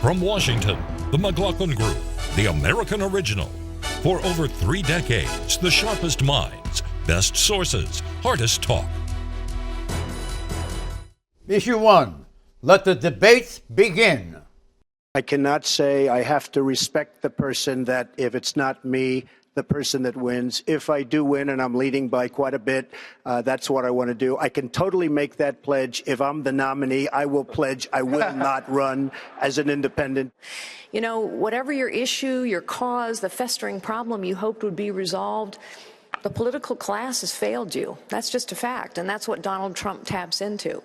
From Washington, the McLaughlin Group, the American original. For over 3 decades, the sharpest minds, best sources, hardest talk. Issue 1. Let the debates begin. I cannot say I have to respect the person that if it's not me, the person that wins. If I do win and I'm leading by quite a bit, that's what I want to do. I can totally make that pledge. If I'm the nominee, I will pledge I will not run as an independent. You know, whatever your issue, your cause, the festering problem you hoped would be resolved, the political class has failed you. That's just a fact, and that's what Donald Trump taps into.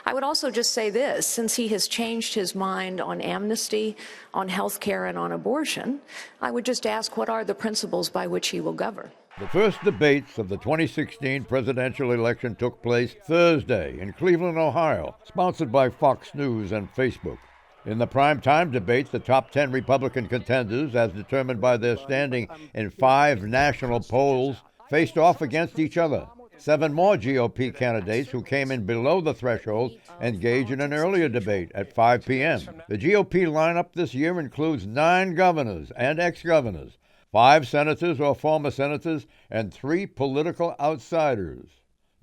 I would also just say this, since he has changed his mind on amnesty, on health care, and on abortion, I would just ask, what are the principles by which he will govern? The first debates of the 2016 presidential election took place Thursday in Cleveland, Ohio, sponsored by Fox News and Facebook. In the primetime debates, the top 10 Republican contenders, as determined by their standing in 5 national polls, faced off against each other. 7 more GOP candidates who came in below the threshold engaged in an earlier debate at 5 p.m. The GOP lineup this year includes 9 governors and ex-governors, 5 senators or former senators, and 3 political outsiders.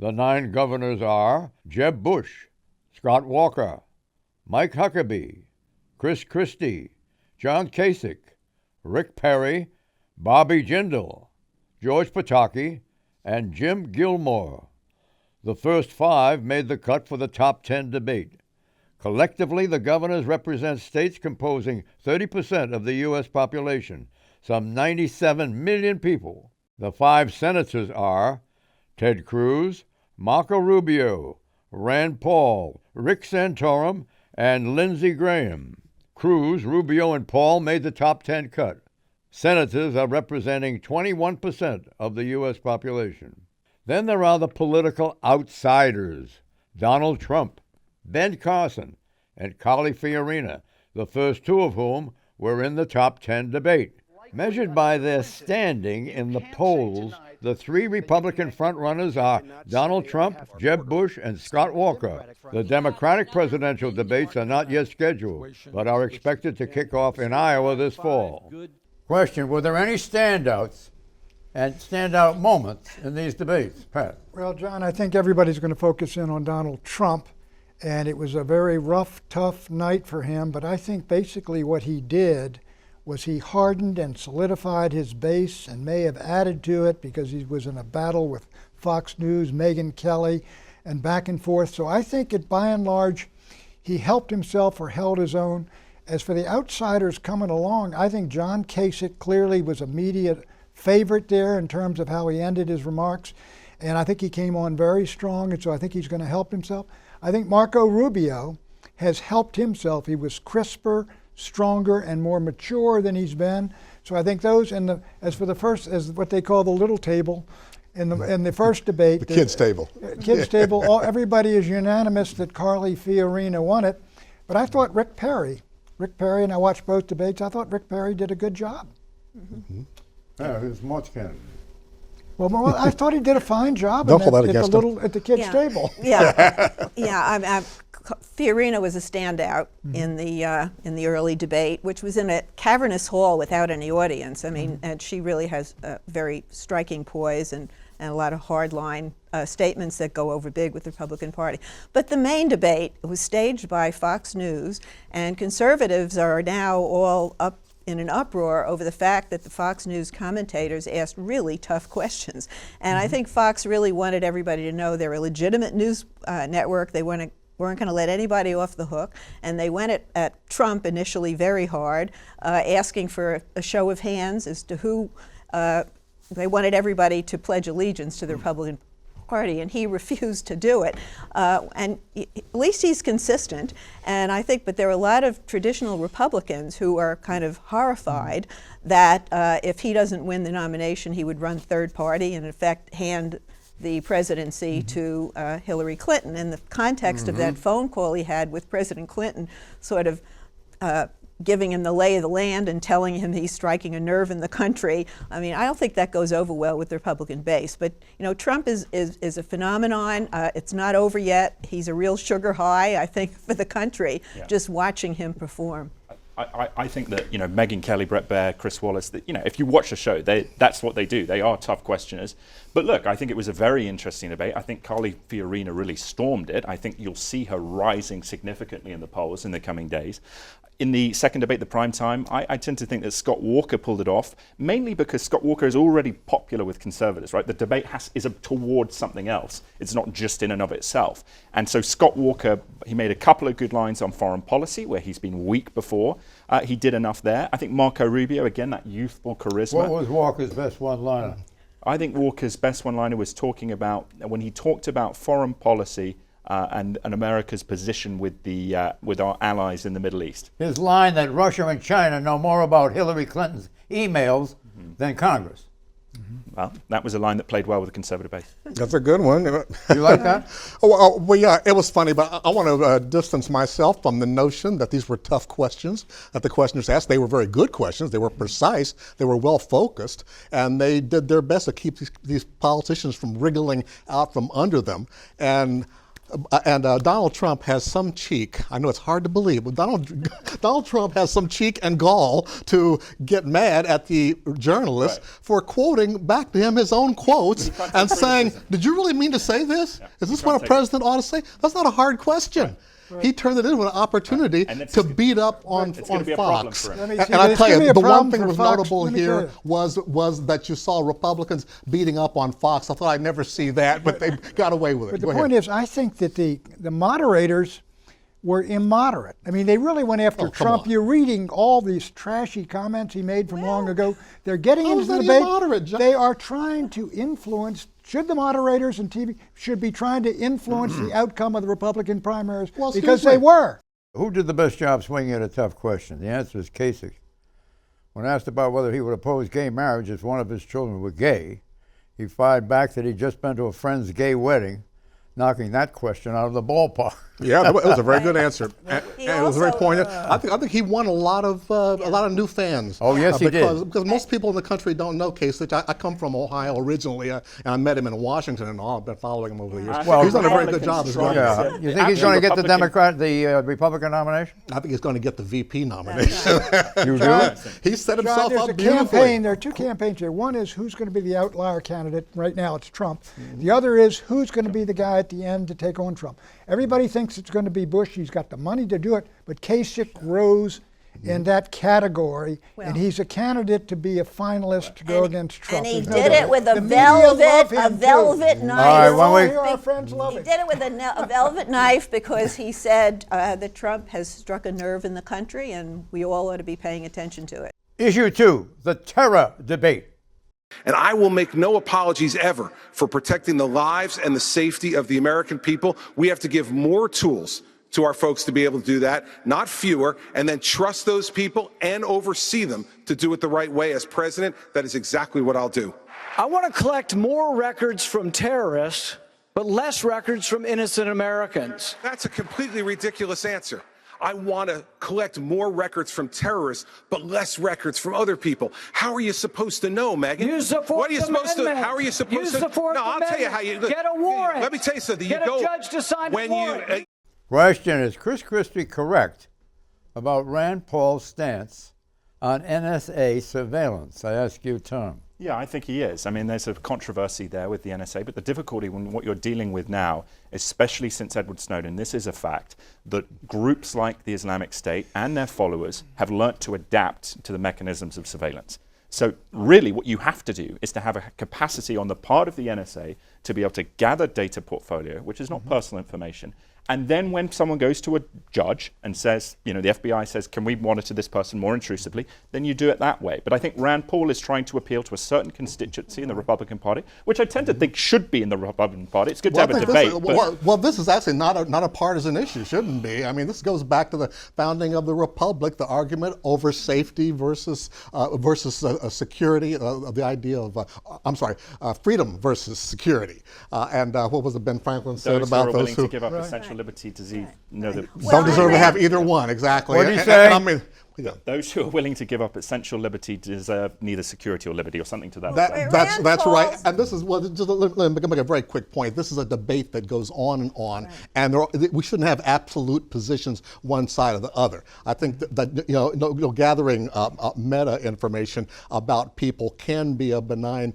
The 9 governors are Jeb Bush, Scott Walker, Mike Huckabee, Chris Christie, John Kasich, Rick Perry, Bobby Jindal, George Pataki, and Jim Gilmore. The first 5 made the cut for the top 10 debate. Collectively, the governors represent states composing 30% of the U.S. population, some 97 million people. The 5 senators are Ted Cruz, Marco Rubio, Rand Paul, Rick Santorum, and Lindsey Graham. Cruz, Rubio, and Paul made the top 10 cut. Senators are representing 21% of the U.S. population. Then there are the political outsiders, Donald Trump, Ben Carson, and Carly Fiorina, the first 2 of whom were in the top 10 debate. Measured by their standing in the polls, the 3 Republican frontrunners are Donald Trump, Jeb Bush, and Scott Walker. The Democratic presidential debates are not yet scheduled, but are expected to kick off in Iowa this fall. Question, were there any standouts and standout moments in these debates? Pat? Well, John, I think everybody's going to focus in on Donald Trump, and it was a very rough, tough night for him, but I think basically what he did was he hardened and solidified his base and may have added to it because he was in a battle with Fox News, Megyn Kelly, and back and forth. So I think by and large, he helped himself or held his own. As for the outsiders coming along, I think John Kasich clearly was immediate favorite there in terms of how he ended his remarks. And I think he came on very strong, and so I think he's going to help himself. I think Marco Rubio has helped himself. He was crisper, stronger, and more mature than he's been. So I think those, as for the first, as what they call the little table, in the first debate. The kids' table. Kids' table, everybody is unanimous that Carly Fiorina won it. But I thought Rick Perry, and I watched both debates, I thought Rick Perry did a good job. Mm-hmm. Yeah, he was much candidate. Well, I thought he did a fine job at the kids' table. Yeah, Fiorina was a standout in the early debate, which was in a cavernous hall without any audience. I mean, and she really has a very striking poise and a lot of hardline statements that go over big with the Republican Party. But the main debate was staged by Fox News, and conservatives are now all up in an uproar over the fact that the Fox News commentators asked really tough questions. And I think Fox really wanted everybody to know they're a legitimate news network. They weren't going to let anybody off the hook. And they went at Trump initially very hard, asking for a show of hands as to who, they wanted everybody to pledge allegiance to the Republican Party, and he refused to do it. And at least he's consistent. And I think, but there are a lot of traditional Republicans who are kind of horrified that if he doesn't win the nomination, he would run third party and in effect hand the presidency to Hillary Clinton. In the context of that phone call he had with President Clinton, sort of giving him the lay of the land and telling him he's striking a nerve in the country. I mean, I don't think that goes over well with the Republican base. But, you know, Trump is a phenomenon. It's not over yet. He's a real sugar high, I think, for the country, just watching him perform. I think that, Megyn Kelly, Brett Baer, Chris Wallace, that, if you watch the show, that's what they do. They are tough questioners. But look, I think it was a very interesting debate. I think Carly Fiorina really stormed it. I think you'll see her rising significantly in the polls in the coming days. In the second debate, the prime time, I tend to think that Scott Walker pulled it off, mainly because Scott Walker is already popular with conservatives, right? The debate is towards something else. It's not just in and of itself. And so Scott Walker, he made a couple of good lines on foreign policy, where he's been weak before. He did enough there. I think Marco Rubio, again, that youthful charisma. What was Walker's best one-liner? I think Walker's best one-liner was talking about, when he talked about foreign policy, and America's position with our allies in the Middle East. His line that Russia and China know more about Hillary Clinton's emails than Congress. Well, that was a line that played well with the conservative base. That's a good one. You like that? Well, yeah, it was funny, but I want to distance myself from the notion that these were tough questions that the questioners asked. They were very good questions. They were precise. They were well focused, and they did their best to keep these politicians from wriggling out from under them. And Donald Trump has some cheek. I know it's hard to believe, but Donald Trump has some cheek and gall to get mad at the journalist for quoting back to him his own quotes and saying, "Did you really mean to say this? Is this what a president ought to say?" That's not a hard question. Right. He turned it into an opportunity to beat up on Fox. And I tell you, the one thing that was notable here was that you saw Republicans beating up on Fox. I thought I'd never see that, but they got away with it. But the point is, I think that the moderators were immoderate. I mean, they really went after Trump. You're reading all these trashy comments he made from long ago. They're getting into the debate. They are trying to influence. Should the moderators and TV should be trying to influence the outcome of the Republican primaries? Well, because they were. Who did the best job swinging at a tough question? The answer is Kasich. When asked about whether he would oppose gay marriage if one of his children were gay, he fired back that he'd just been to a friend's gay wedding, knocking that question out of the ballpark. Yeah, it was a very good answer, and it was very poignant. I think he won a lot of new fans. Oh yes, he did. Because most people in the country don't know Kasich. I come from Ohio originally, and I met him in Washington and all. I've been following him over the years. Well, he's done a very good job. Yeah. You think he's going to get the Republican nomination? I think he's going to get the VP nomination. You do? He set himself John, up beautifully. There are two campaigns here. One is who's going to be the outlier candidate. Right now, it's Trump. The other is who's going to be the guy at the end to take on Trump. Everybody thinks it's going to be Bush. He's got the money to do it, but Kasich rose in that category, and he's a candidate to be a finalist to go against Trump. And he did it with a velvet knife. All right, our friends love He did it with a velvet knife because he said that Trump has struck a nerve in the country, and we all ought to be paying attention to it. Issue 2, the terror debate. And I will make no apologies ever for protecting the lives and the safety of the American people. We have to give more tools to our folks to be able to do that, not fewer, and then trust those people and oversee them to do it the right way. As president, that is exactly what I'll do. I want to collect more records from terrorists, but less records from innocent Americans. That's a completely ridiculous answer. I want to collect more records from terrorists, but less records from other people. How are you supposed to know, Megyn? Use the Fourth Amendment. How are you supposed Use to? the Fourth No, I'll tell you how you. Look, get a warrant. Let me tell you something. Get a judge to sign a warrant. Question: is Chris Christie correct about Rand Paul's stance on NSA surveillance? I ask you, Tom. Yeah, I think he is. I mean, there's a controversy there with the NSA, but the difficulty when what you're dealing with now, especially since Edward Snowden, this is a fact, that groups like the Islamic State and their followers have learnt to adapt to the mechanisms of surveillance. So really what you have to do is to have a capacity on the part of the NSA to be able to gather data portfolio, which is not personal information. And then when someone goes to a judge and says, the FBI says, can we monitor this person more intrusively, then you do it that way. But I think Rand Paul is trying to appeal to a certain constituency in the Republican Party, which I tend to think should be in the Republican Party. It's good to have a debate. This is actually not a partisan issue, shouldn't be. I mean, this goes back to the founding of the Republic, the argument over safety versus security, the idea of, freedom versus security. And what was it Ben Franklin said about those who to give up essential liberty to don't deserve to have either one, exactly. What did he say? Yeah. Those who are willing to give up essential liberty deserve neither security or liberty, or something to that. That's right. And this is just let me make a very quick point. This is a debate that goes on, and we shouldn't have absolute positions one side or the other. I think that gathering meta information about people can be a benign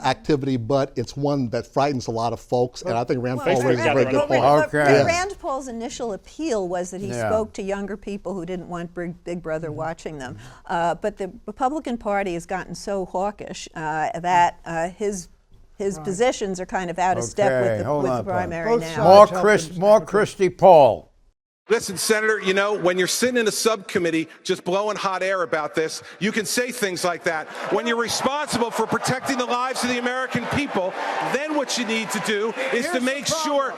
activity, but it's one that frightens a lot of folks. And I think Rand Paul raised a very good point. Rand Paul's initial appeal was that he spoke to younger people who didn't want Big Brother watching them. But the Republican Party has gotten so hawkish that his positions are kind of out of step with the primary now. More Christy Paul. Listen, Senator, you know, when you're sitting in a subcommittee just blowing hot air about this, you can say things like that. When you're responsible for protecting the lives of the American people, then what you need to do is to make sure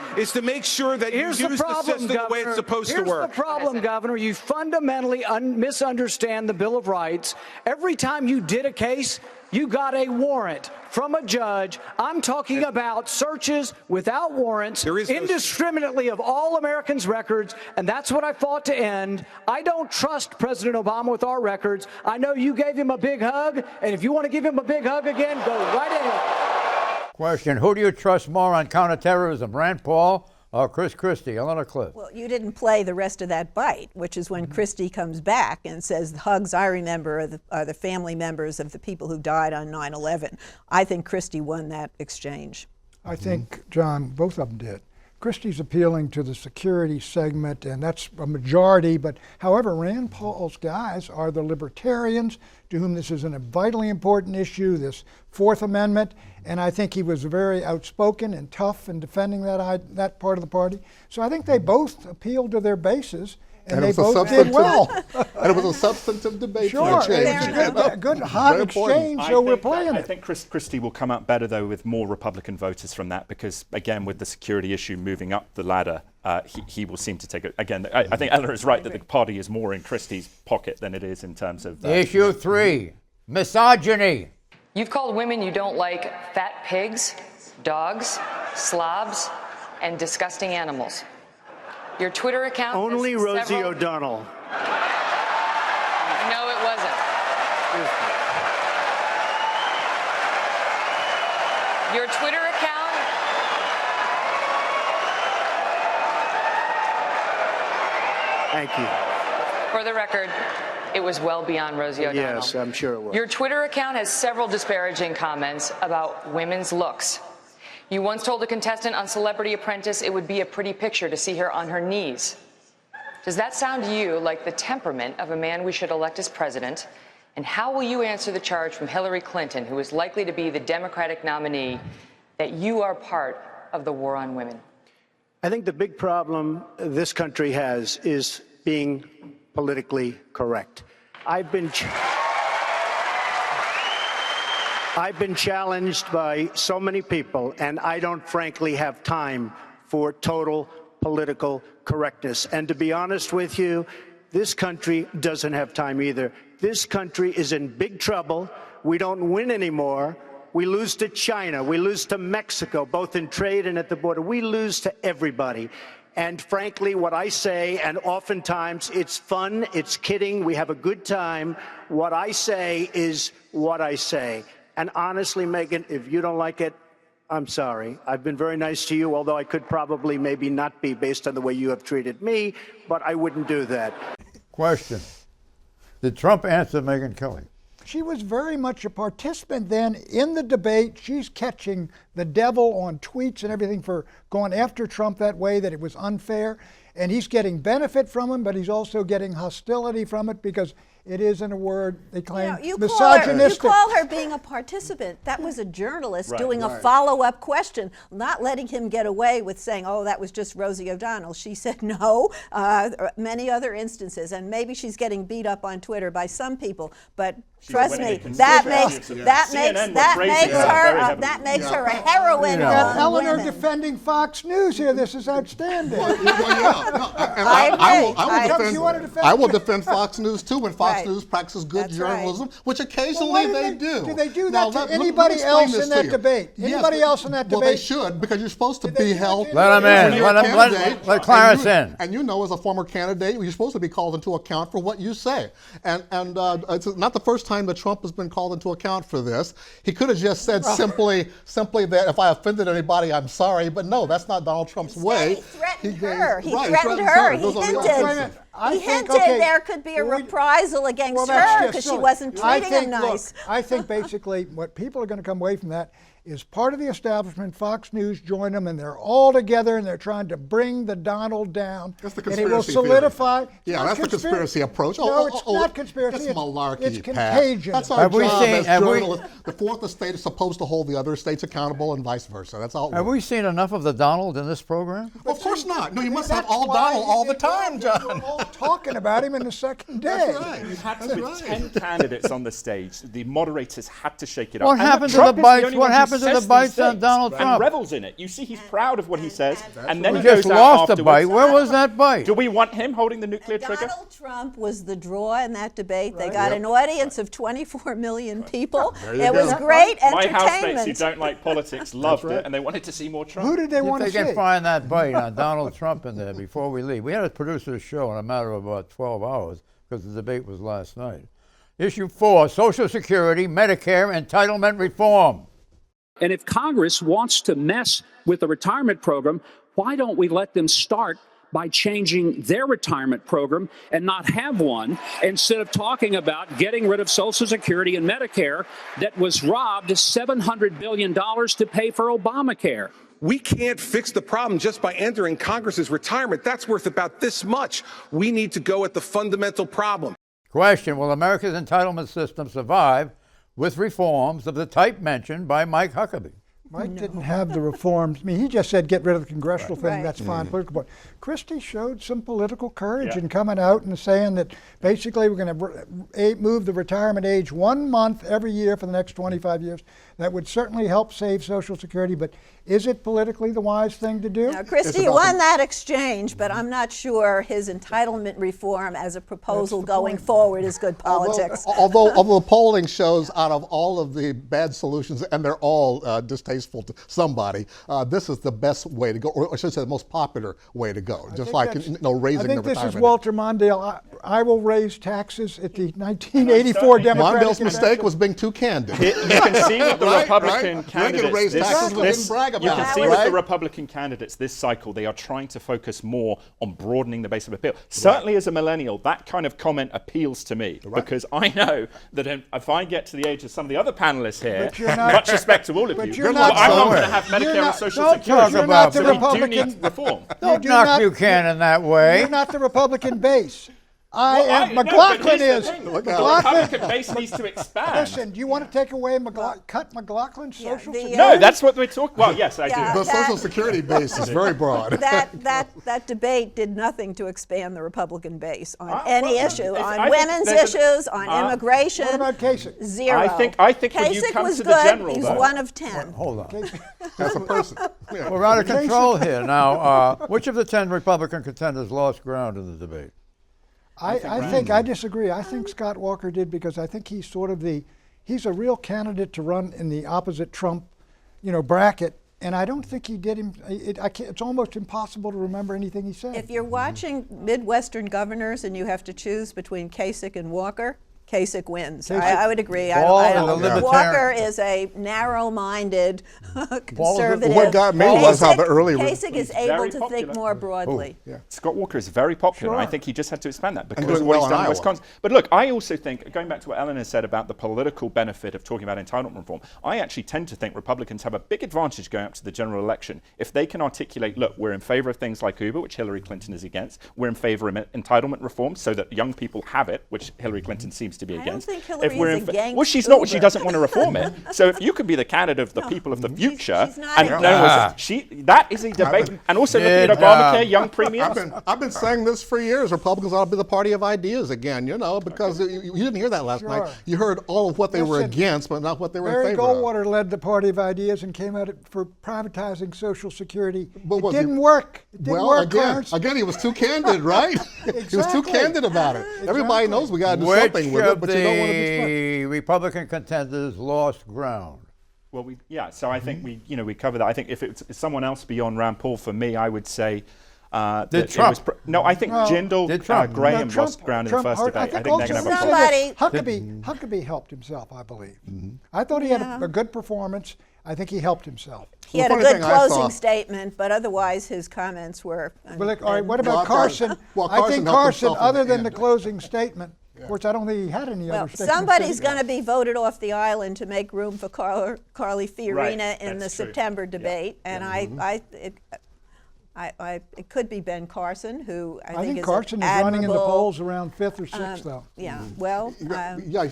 that you use the system the way it's supposed to work. Here's the problem, Governor. You fundamentally misunderstand the Bill of Rights. Every time you did a case, you got a warrant from a judge. I'm talking about searches without warrants, indiscriminately of all Americans' records, and that's what I fought to end. I don't trust President Obama with our records. I know you gave him a big hug, and if you want to give him a big hug again, go right ahead. Question, who do you trust more on counterterrorism, Rand Paul or Chris Christie? Another clip. Well, you didn't play the rest of that bite, which is when Christie comes back and says, the hugs I remember are the family members of the people who died on 9/11. I think Christie won that exchange. I think, John, both of them did. Christie's appealing to the security segment, and that's a majority, but however, Rand Paul's guys are the libertarians to whom this is a vitally important issue, this Fourth Amendment, and I think he was very outspoken and tough in defending that part of the party. So I think they both appealed to their bases, and they both did well. And it was a substantive debate. Sure, it's a good hot exchange, so we're playing it. I think Christie will come out better, though, with more Republican voters from that, because, again, with the security issue moving up the ladder, he will seem to take it. Again, I think Ella is right that the party is more in Christie's pocket than it is in terms of... Issue 3, misogyny. You've called women you don't like fat pigs, dogs, slobs, and disgusting animals. Your Twitter account... Only Rosie O'Donnell. No, it wasn't. Your Twitter account... Thank you. For the record, it was well beyond Rosie O'Donnell. Yes, I'm sure it was. Your Twitter account has several disparaging comments about women's looks. You once told a contestant on Celebrity Apprentice it would be a pretty picture to see her on her knees. Does that sound to you like the temperament of a man we should elect as president? And how will you answer the charge from Hillary Clinton, who is likely to be the Democratic nominee, that you are part of the war on women? I think the big problem this country has is being politically correct. I've been challenged by so many people, and I don't frankly have time for total political correctness. And to be honest with you, this country doesn't have time either. This country is in big trouble. We don't win anymore. We lose to China. We lose to Mexico, both in trade and at the border. We lose to everybody. And frankly, what I say, and oftentimes it's fun, it's kidding, we have a good time, what I say is what I say. And honestly, Megan, if you don't like it, I'm sorry. I've been very nice to you, although I could probably maybe not be based on the way you have treated me, but I wouldn't do that. Question. Did Trump answer Megyn Kelly? She was very much a participant then in the debate. She's catching the devil on tweets and everything for going after Trump that way, that it was unfair. And he's getting benefit from him, but he's also getting hostility from it because it is, in a word, they claim, misogynistic. You call her being a participant. That was a journalist doing a follow-up question, not letting him get away with saying, oh, that was just Rosie O'Donnell. She said no, many other instances, and maybe she's getting beat up on Twitter by some people, but Trust me, that makes her a heroine. You got Eleanor defending Fox News here. This is outstanding. I will defend Fox News too when Fox News practices good journalism, which occasionally they do. Do they do that to anybody else in that debate? Anybody else in that debate? Well, they should, because you're supposed to be held. Let them in. Let Clarence in. And you know, as a former candidate, you're supposed to be called into account for what you say. And it's not the first time that Trump has been called into account for this. He could have just said simply that if I offended anybody, I'm sorry. But no, that's not Donald Trump's way. He threatened her. He hinted there could be a reprisal against her because she wasn't treating him nice. Look, I think basically what people are going to come away from that is part of the establishment. Fox News joined them, and they're all together, and they're trying to bring the Donald down. That's the conspiracy and it will solidify. Yeah, that's the conspiracy approach. No, it's not conspiracy. It's malarkey. It's contagion. That's our job as journalists. The fourth estate is supposed to hold the other states accountable, and vice versa. That's all. Have we seen enough of the Donald in this program? Of course not. No, you must have all Donald all the time, John. We're all talking about him in the second day. That's right. You had with 10 candidates on the stage. The moderators had to shake it up. What happened to the bites? What happened to the bites on Donald Trump? And revels in it. You see, he's proud of what he says, and then we he goes just out lost afterwards. a bite. Where was that bite? Do we want him holding the nuclear trigger? Donald Trump was the draw in that debate. They got an audience of 24 million people. It was great entertainment. My housemates who don't like politics loved it, and they wanted to see more Trump. Who did they want to see? If they can find that bite on Donald Trump in there before we leave. We had to produce this show in a matter of about 12 hours because the debate was last night. Issue 4, Social Security, Medicare, entitlement reform. And if Congress wants to mess with the retirement program, why don't we let them start by changing their retirement program and not have one, instead of talking about getting rid of Social Security and Medicare that was robbed $700 billion to pay for Obamacare. We can't fix the problem just by entering Congress's retirement. That's worth about this much. We need to go at the fundamental problem. Question, will America's entitlement system survive with reforms of the type mentioned by Mike Huckabee? Mike didn't have the reforms. I mean, he just said get rid of the congressional thing. That's fine, political point. Christie showed some political courage in coming out and saying that basically we're going to move the retirement age 1 month every year for the next 25 years. That would certainly help save Social Security, but is it politically the wise thing to do? Now, Christie won that exchange, but I'm not sure his entitlement reform as a proposal going forward is good politics. Although the polling shows out of all of the bad solutions, and they're all distasteful to somebody, this is the best way to go, or I should say the most popular way to go, just like raising the retirement. I think this is Walter Mondale. I will raise taxes at the 1984 Democratic Mondale's mistake was being too candid. You can see what the Republican candidates. You can see with the Republican candidates this cycle, they are trying to focus more on broadening the base of appeal. Certainly as a millennial, that kind of comment appeals to me because I know that if I get to the age of some of the other panelists here, much respect to all of you, I'm not going to have Medicare or Social Security. You're not the so Republican. we do need reform. Don't knock Buchanan that way. You're not the Republican base. McLaughlin is. The Republican base needs to expand. Listen, do you want to take away cut McLaughlin's Social Security? No, that's what we're talking about. Well, yes, I do. The Social Security base is very broad. That debate did nothing to expand the Republican base on any issue, on women's issues, on immigration. What about Kasich? Zero. I think when you Kasich come was to good. the general, He's though. 1 of 10. Hold on. As a person. Yeah. We're out of control here. Now, which of the 10 Republican contenders lost ground in the debate? I disagree. I think Scott Walker did because I think he's sort of he's a real candidate to run in the opposite Trump, bracket. And I don't think he did him. It's almost impossible to remember anything he said. If you're watching Midwestern governors and you have to choose between Kasich and Walker, Kasich wins. I would agree. Walker is a narrow-minded conservative. What got me was how the early... Kasich is able to think more broadly. Scott Walker is very popular. I think he just had to expand that because doing of what well he's done in in Wisconsin. But look, I also think, going back to what Eleanor said about the political benefit of talking about entitlement reform, I actually tend to think Republicans have a big advantage going up to the general election if they can articulate, look, we're in favor of things like Uber, which Hillary Clinton is against. We're in favor of entitlement reform so that young people have it, which Hillary Clinton seems seems to be against. I don't think Hillary is against well, she's not. Uber. She doesn't want to reform it. So if you could be the candidate of the people of the future, she's not and against that is a debate. And also looking at Obamacare, young premiums. I've been saying this for years. Republicans ought to be the party of ideas again, because you didn't hear that last night. You heard all of what they were against, but not what they were in favor of. Goldwater led the party of ideas and came out for privatizing Social Security. But it didn't work. It didn't work, Clarence. Again, he was too candid, right? Exactly. He was too candid about it. Everybody knows we got to do something with it, but you don't want to be the Republican contenders lost ground? Well, so I think we cover that. I think if it's someone else beyond Rand Paul, for me, I would say Did Trump? I think Jindal Graham lost ground in the first debate. I think they're going to have a problem. Huckabee helped himself, I believe. I thought he had a good performance. I think he helped himself. He had a good closing statement, but otherwise his comments were. All right, what about Carson? I think Carson, other than the closing statement, of course, I don't think he had any other statements. Somebody's going to be voted off the island to make room for Carly Fiorina in the September debate, and it could be Ben Carson, who I think is Carson is running in the polls around 5th or 6th, though. Yeah, well,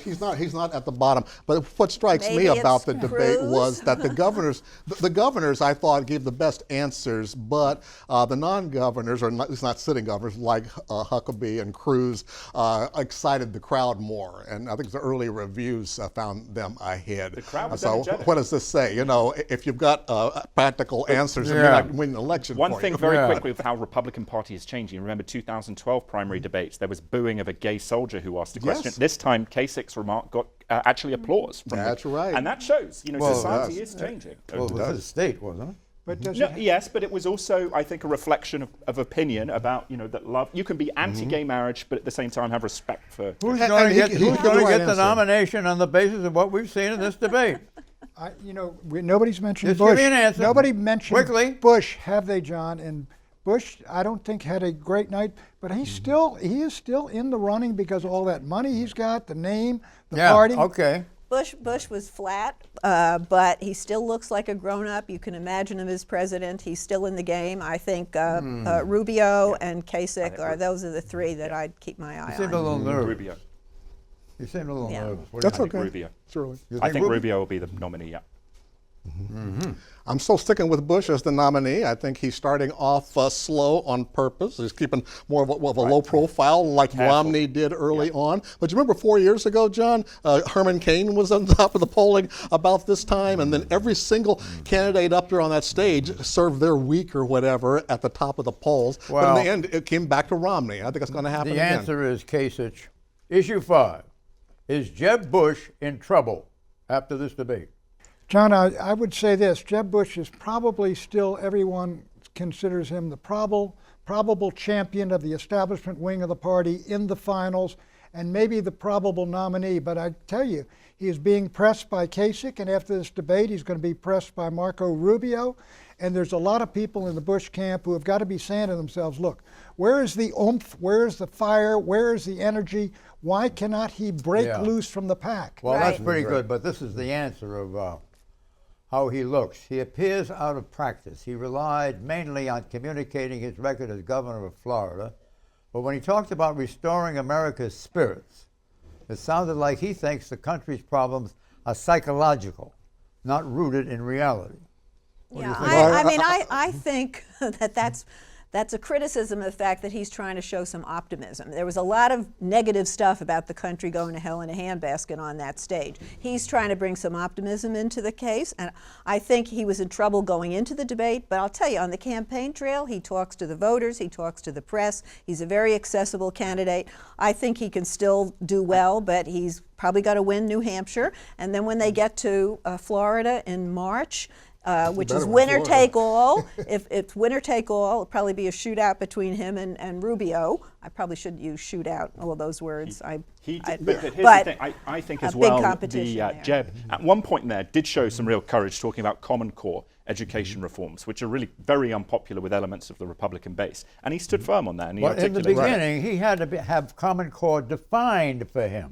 he's not at the bottom. But what strikes me about the debate was that the governors, I thought, gave the best answers, but the non-governors, or at least not sitting governors, like Huckabee and Cruz, excited the crowd more. And I think the early reviews found them ahead. The crowd was so energetic. what does this say? If you've got practical answers, you're not winning an election. One thing very quickly with how Republican Party is changing. Remember 2012 primary debates, there was booing of a gay soldier who asked a question. Yes. This time, Kasich's remark got actually applause. That's right. And that shows, society is changing. Well, it was a state, wasn't it? But yes, but it was also, I think, a reflection of opinion about, that love. You can be anti-gay marriage, but at the same time have respect for. Who's going to get the nomination on the basis of what we've seen in this debate? Nobody's mentioned Just Bush. give me an answer. Nobody mentioned Quickly. Bush, have they, John? And Bush, I don't think had a great night, but he is still in the running because of all that money he's got, the name, the party. Okay. Bush was flat, but he still looks like a grown-up. You can imagine him as president. He's still in the game. I think Rubio and Kasich those are the three that I'd keep my eye on. You seem a little nervous. Rubio. You seem a little nervous. That's okay. Rubio. It's early. I think Rubio will be the nominee, yeah. I'm still sticking with Bush as the nominee. I think he's starting off slow on purpose. He's keeping more of a low profile like Romney did early on. But you remember 4 years ago, John, Herman Cain was on top of the polling about this time, and then every single candidate up there on that stage served their week or whatever at the top of the polls. Well, but in the end, it came back to Romney. I think it's going to happen again. The answer is Kasich. Issue 5. Is Jeb Bush in trouble after this debate? John, I would say this. Jeb Bush is probably still, everyone considers him the probable champion of the establishment wing of the party in the finals and maybe the probable nominee. But I tell you, he is being pressed by Kasich, and after this debate, he's going to be pressed by Marco Rubio. And there's a lot of people in the Bush camp who have got to be saying to themselves, look, where is the oomph? Where is the fire? Where is the energy? Why cannot he break loose from the pack? Well, that's pretty good, but this is the answer of how he looks. He appears out of practice. He relied mainly on communicating his record as governor of Florida, but when he talked about restoring America's spirits, it sounded like he thinks the country's problems are psychological, not rooted in reality. I think that's a criticism of the fact that he's trying to show some optimism. There was a lot of negative stuff about the country going to hell in a handbasket on that stage. He's trying to bring some optimism into the case, and I think he was in trouble going into the debate, but I'll tell you, on the campaign trail, he talks to the voters, he talks to the press, he's a very accessible candidate. I think he can still do well, but he's probably got to win New Hampshire, and then when they get to Florida in March, which is winner take all. If it's winner take all, it'll probably be a shootout between him and Rubio. I probably shouldn't use shootout, all those words. But here's the thing, I think as well, Jeb, at one point there, did show some real courage talking about Common Core education reforms, which are really very unpopular with elements of the Republican base. And he stood firm on that. And he in the beginning, he had to have Common Core defined for him.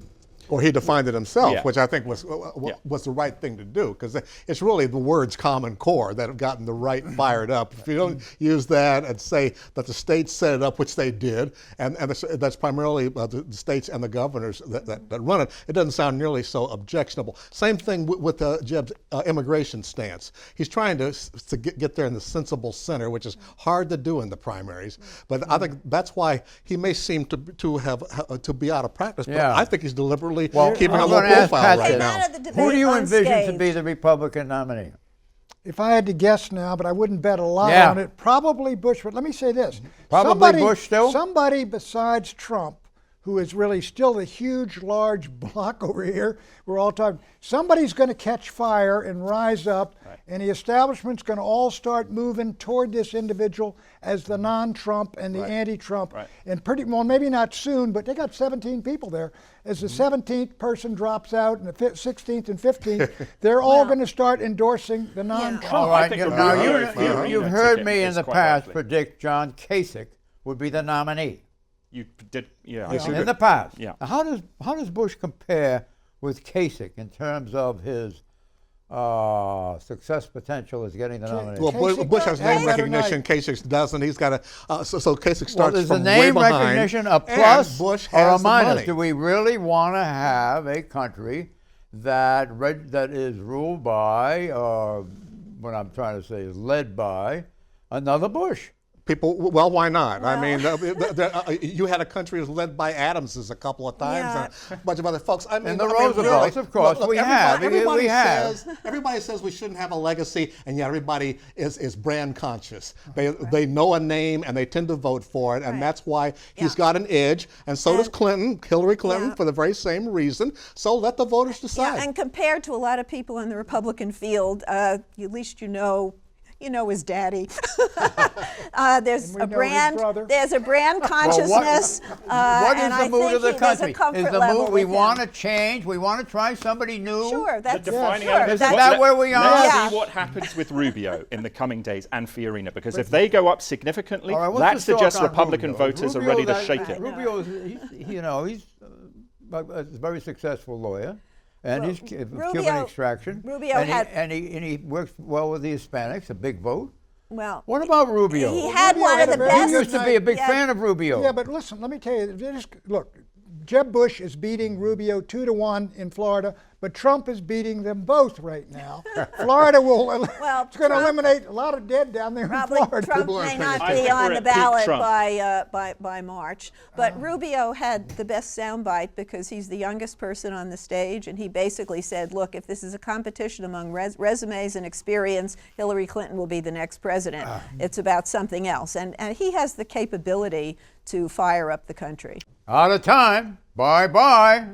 Or he defined it himself, Yeah. which I think was the right thing to do, because it's really the words Common Core that have gotten the right fired up. If you don't use that and say that the states set it up, which they did, and that's primarily the states and the governors that run it, it doesn't sound nearly so objectionable. Same thing with Jeb's immigration stance. He's trying to get there in the sensible center, which is hard to do in the primaries. But I think that's why he may seem to be out of practice. But I think he's deliberately keeping a low profile right now. Who do you envision to be the Republican nominee? If I had to guess now, but I wouldn't bet a lot on it, probably Bush. But let me say this. Probably Bush still? Somebody besides Trump, who is really still the huge, large block over here, we're all talking, somebody's going to catch fire and rise up, and the establishment's going to all start moving toward this individual as the non-Trump and the anti-Trump. And maybe not soon, but they got 17 people there. As the 17th person drops out and the 16th and 15th, they're all going to start endorsing the non-Trump. All right, now you've heard me in the past predict John Kasich would be the nominee. You did, in the past. Yeah. How does Bush compare with Kasich in terms of his success potential as getting the nomination? Well, Bush has name recognition. Kasich doesn't. He's got so Kasich starts is from the name way behind, recognition a plus Bush or a has the minus? money. Do we really want to have a country that is ruled by, what I'm trying to say is led by, another Bush? Well, why not? I mean, you had a country that was led by Adamses a couple of times, and a bunch of other folks. I mean, and the Roosevelts, of course, we have. Everybody says we shouldn't have a legacy, and yet everybody is brand conscious. They know a name, and they tend to vote for it, and that's why he's got an edge. And so does Hillary Clinton, for the very same reason. So let the voters decide. Yeah, and compared to a lot of people in the Republican field, at least you know his daddy. There's a brand consciousness. What is the mood of the country? Is the mood we want to change? We want to try somebody new? Sure, that's defining Is that where we are? Let's see what happens with Rubio in the coming days and Fiorina, because if they go up significantly, that suggests Republican voters are ready to shake it. Rubio, he's a very successful lawyer. And he's Cuban extraction. And he works well with the Hispanics, a big vote. Well, what about Rubio? He had one of the best. You used to be a big fan of Rubio. Yeah, but listen, let me tell you. Look, Jeb Bush is beating Rubio 2-1 in Florida, but Trump is beating them both right now. Florida it's going to eliminate a lot of dead down there in Florida. Trump may not be on the ballot by March, but Rubio had the best soundbite because he's the youngest person on the stage, and he basically said, look, if this is a competition among resumes and experience, Hillary Clinton will be the next president. It's about something else, and he has the capability to fire up the country. Out of time. Bye-bye.